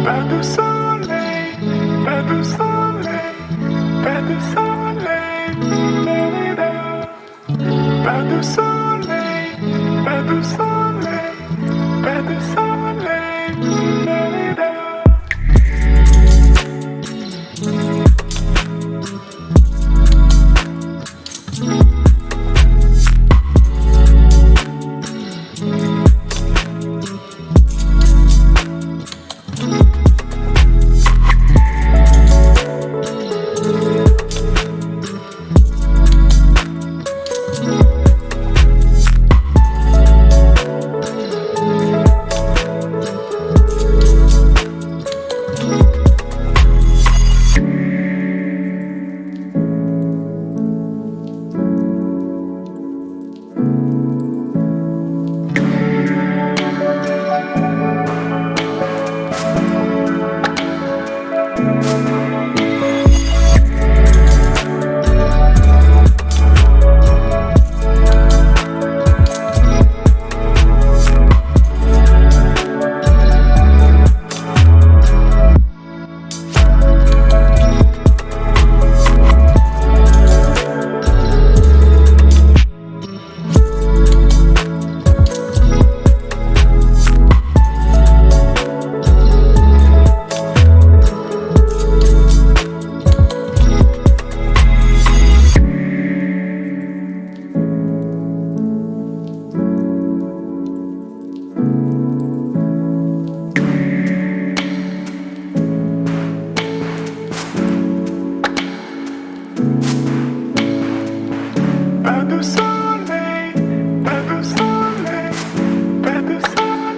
Pas de soleil, pas de soleil, pas de soleil, pas de soleil, pas de soleil, pas de soleil, pas de soleil, pas de soleil, pas de soleil, pas de soleil, pas de soleil,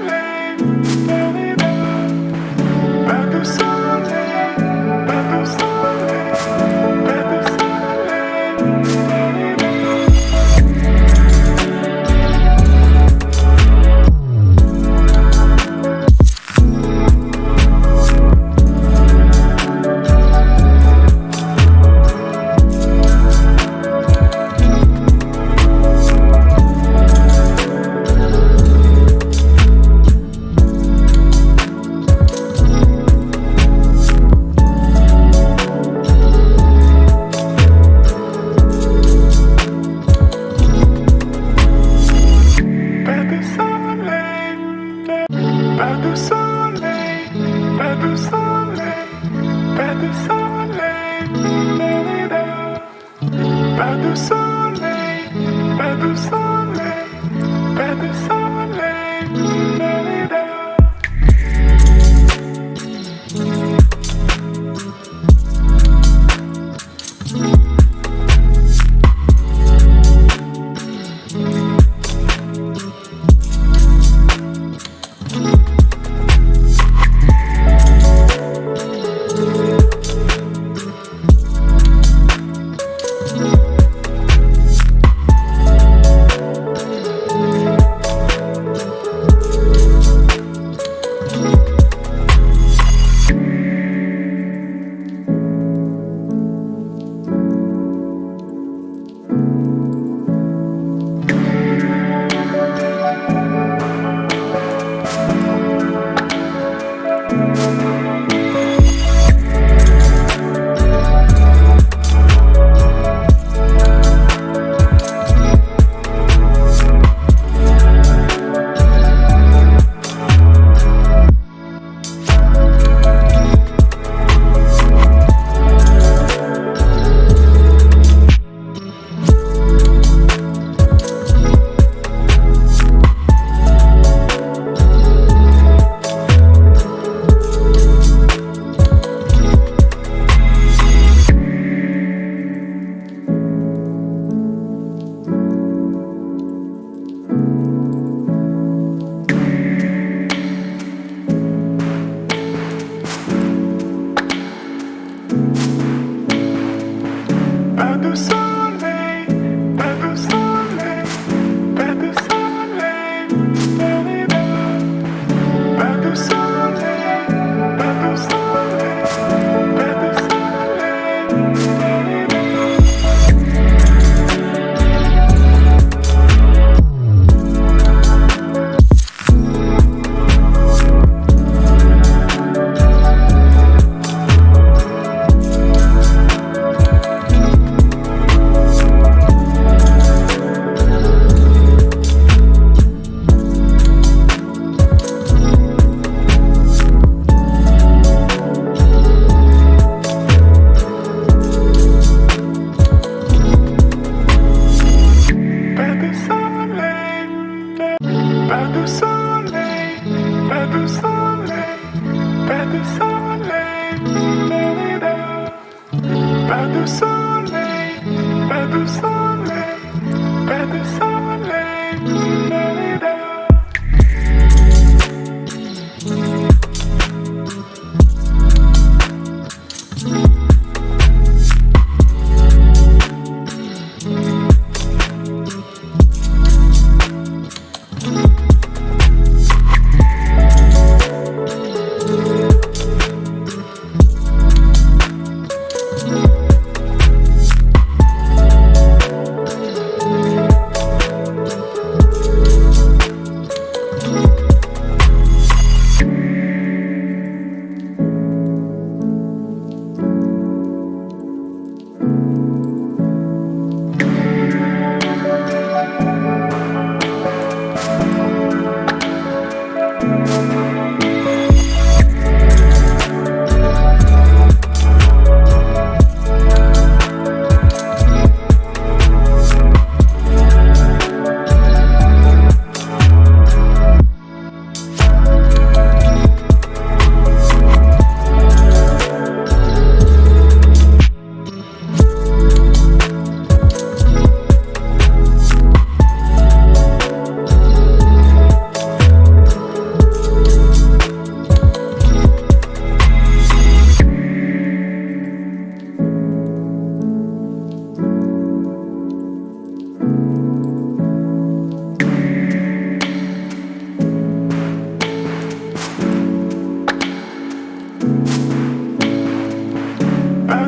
pas de Pas de soleil, pas de soleil, pas de soleil, pas de soleil, pas de soleil, pas de soleil, de soleil, pas de soleil, pas de soleil, pas de soleil, pas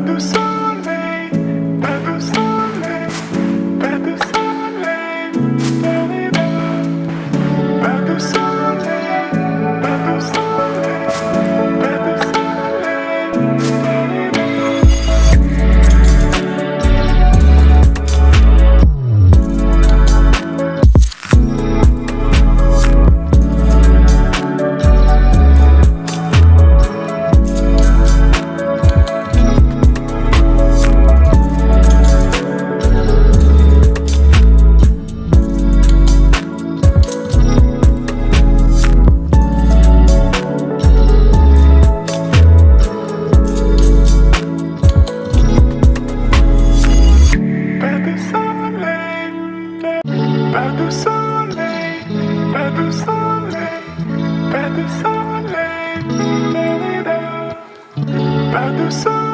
de soleil, pas de soleil, pas de soleil, pas de soleil, pas de soleil, pas de Pas de soleil, pas de soleil, pas de soleil, pas de soleil.